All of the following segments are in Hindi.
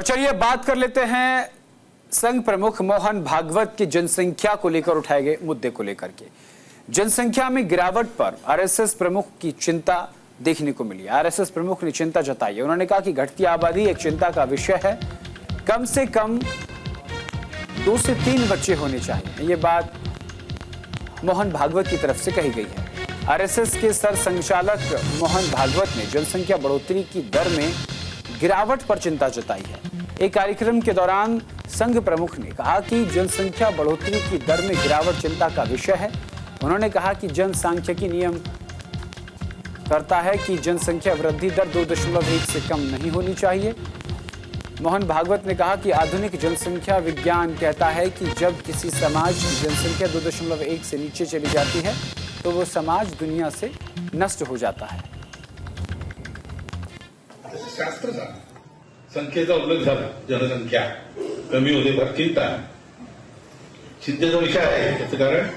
और चलिए बात कर लेते हैं संघ प्रमुख मोहन भागवत की जनसंख्या को लेकर उठाए गए मुद्दे को लेकर के। जनसंख्या में गिरावट पर आरएसएस प्रमुख की चिंता देखने को मिली। आरएसएस प्रमुख ने चिंता जताई है। उन्होंने कहा कि घटती आबादी एक चिंता का विषय है, कम से कम 2 से 3 बच्चे होने चाहिए। ये बात मोहन भागवत की तरफ से कही गई है। आरएसएस के सर संचालक मोहन भागवत ने जनसंख्या बढ़ोतरी की दर में गिरावट पर चिंता जताई है। एक कार्यक्रम के दौरान संघ प्रमुख ने कहा कि जनसंख्या बढ़ोतरी की दर में गिरावट चिंता का विषय है। उन्होंने कहा कि जनसांख्यिकी नियम करता है कि जनसंख्या वृद्धि दर 2.1 से कम नहीं होनी चाहिए। मोहन भागवत ने कहा कि आधुनिक जनसंख्या विज्ञान कहता है कि जब किसी समाज की जनसंख्या 2.1 से नीचे चली जाती है तो वो समाज दुनिया से नष्ट हो जाता है। शास्त्र संख्येचा उल्लेख झाला, जनसंख्या कमी होते फार चिंता चिंतेचा विषय आहे। त्याचं कारण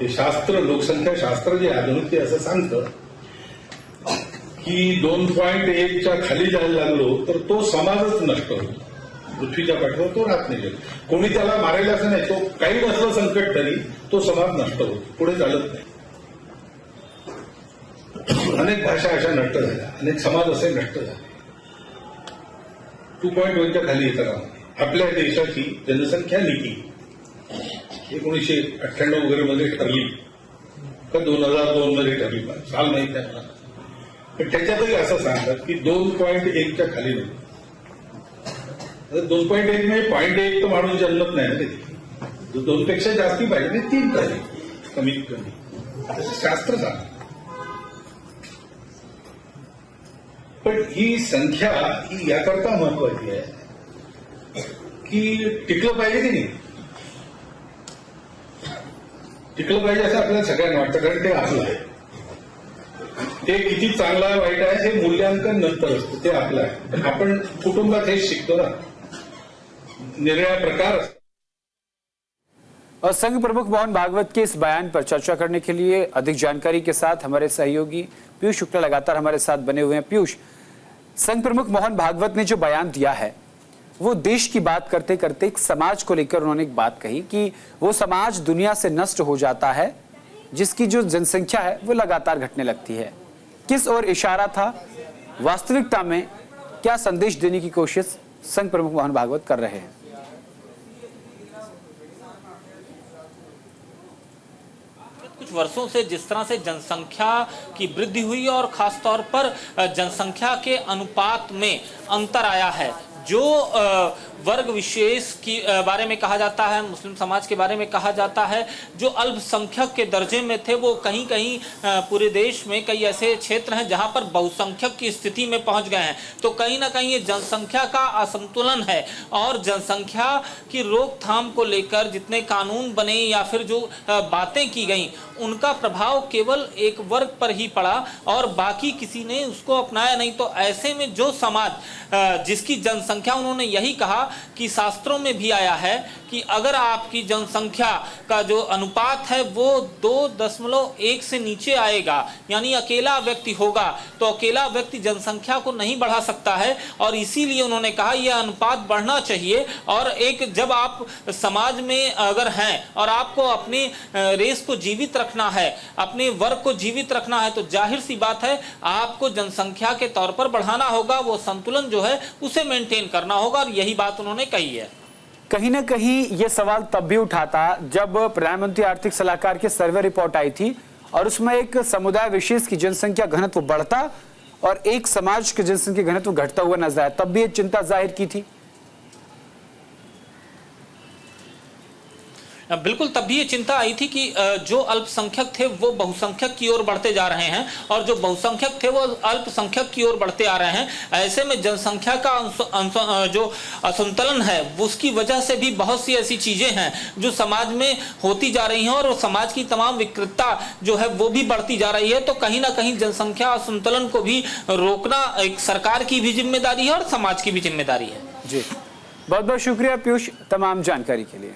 हे शास्त्र, लोकसंख्या शास्त्र जे आधुनिक ते असं सांगतं की 2.1च्या खाली जायला लागलो तर तो समाजच नष्ट होतो, पृथ्वीच्या पाठीवर तो राहत नाही। कोणी त्याला मारेल असं नाही, तो काही नसलं संकट तरी तो समाज नष्ट होतो, पुढे चालत नाही। अनेक भाषा अशा नष्ट झाल्या, अनेक समाज असे नष्ट झाले। 2.1च्या खाली येतात। आपल्या देशाची जनसंख्या नीती 1998 वगैरे मध्ये ठरली का 2002 मध्ये ठरली, साल माहित आहे मला, पण त्याच्यातही असं सांगतात की 2.1च्या खाली नाही। 2.1 म्हणजे 0.1 तर माणूस जन्मत नाही ना, ते 2 पेक्षा जास्ती पाहिजे, 3 पाहिजे कमीत कमी, शास्त्र सांगतं। पण ही संख्या ही याकरता महत्वाची आहे की टिकलं पाहिजे की नाही, टिकलं पाहिजे असं आपल्याला सगळ्यांना वाटतं, कारण ते आपलं आहे। ते किती चांगलं आहे वाईट आहे हे मूल्यांकन नंतर असतं, ते आपलं आहे। आपण कुटुंबात हेच शिकतो ना, निर्णय प्रकार असतात। और संघ प्रमुख मोहन भागवत के इस बयान पर चर्चा करने के लिए अधिक जानकारी के साथ हमारे सहयोगी पीयूष शुक्ला लगातार हमारे साथ बने हुए हैं। पीयूष, संघ प्रमुख मोहन भागवत ने जो बयान दिया है वो देश की बात करते करते एक समाज को लेकर उन्होंने एक बात कही कि वो समाज दुनिया से नष्ट हो जाता है जिसकी जो जनसंख्या है वो लगातार घटने लगती है। किस ओर इशारा था? वास्तविकता में क्या संदेश देने की कोशिश संघ प्रमुख मोहन भागवत कर रहे हैं? कुछ वर्षों से जिस तरह से जनसंख्या की वृद्धि हुई और खासतौर पर जनसंख्या के अनुपात में अंतर आया है, जो वर्ग विशेष की बारे में कहा जाता है, मुस्लिम समाज के बारे में कहा जाता है, जो अल्पसंख्यक के दर्जे में थे, वो कहीं कहीं पूरे देश में कई ऐसे क्षेत्र हैं जहां पर बहुसंख्यक की स्थिति में पहुंच गए हैं। तो कहीं ना कहीं ये जनसंख्या का असंतुलन है और जनसंख्या की रोकथाम को लेकर जितने कानून बने या फिर जो बातें की गई उनका प्रभाव केवल एक वर्ग पर ही पड़ा और बाकी किसी ने उसको अपनाया नहीं। तो ऐसे में जो समाज जिसकी जनसंख्या, उन्होंने यही कहा कि शास्त्रों में भी आया है कि अगर आपकी जनसंख्या का जो अनुपात है वो 2.1 से नीचे आएगा, यानी अकेला व्यक्ति होगा, तो अकेला व्यक्ति जनसंख्या को नहीं बढ़ा सकता है। और इसीलिए उन्होंने कहा यह अनुपात बढ़ना चाहिए। और एक जब आप समाज में अगर हैं और आपको अपने रेस को जीवित रखना है, अपने वर्ग को जीवित रखना है, तो जाहिर सी बात है आपको जनसंख्या के तौर पर बढ़ाना होगा, वो संतुलन जो है उसे मेंटेन करना होगा। और यही बात उन्होंने कही है। कहीं ना कहीं यह सवाल तब भी उठा था जब प्रधानमंत्री आर्थिक सलाहकार की सर्वे रिपोर्ट आई थी और उसमें एक समुदाय विशेष की जनसंख्या घनत्व बढ़ता और एक समाज की जनसंख्या घनत्व घटता हुआ नजर आया, तब भी एक चिंता जाहिर की थी। बिल्कुल, तब भी ये चिंता आई थी कि जो अल्पसंख्यक थे वो बहुसंख्यक की ओर बढ़ते जा रहे हैं और जो बहुसंख्यक थे वो अल्पसंख्यक की ओर बढ़ते आ रहे हैं। ऐसे में जनसंख्या का जो असंतुलन है उसकी वजह से भी बहुत सी ऐसी चीजें हैं जो समाज में होती जा रही हैं और समाज की तमाम विकृतता जो है वो भी बढ़ती जा रही है। तो कहीं ना कहीं जनसंख्या असंतुलन को भी रोकना एक सरकार की भी जिम्मेदारी है और समाज की भी जिम्मेदारी है। जी, बहुत बहुत शुक्रिया पीयूष तमाम जानकारी के लिए।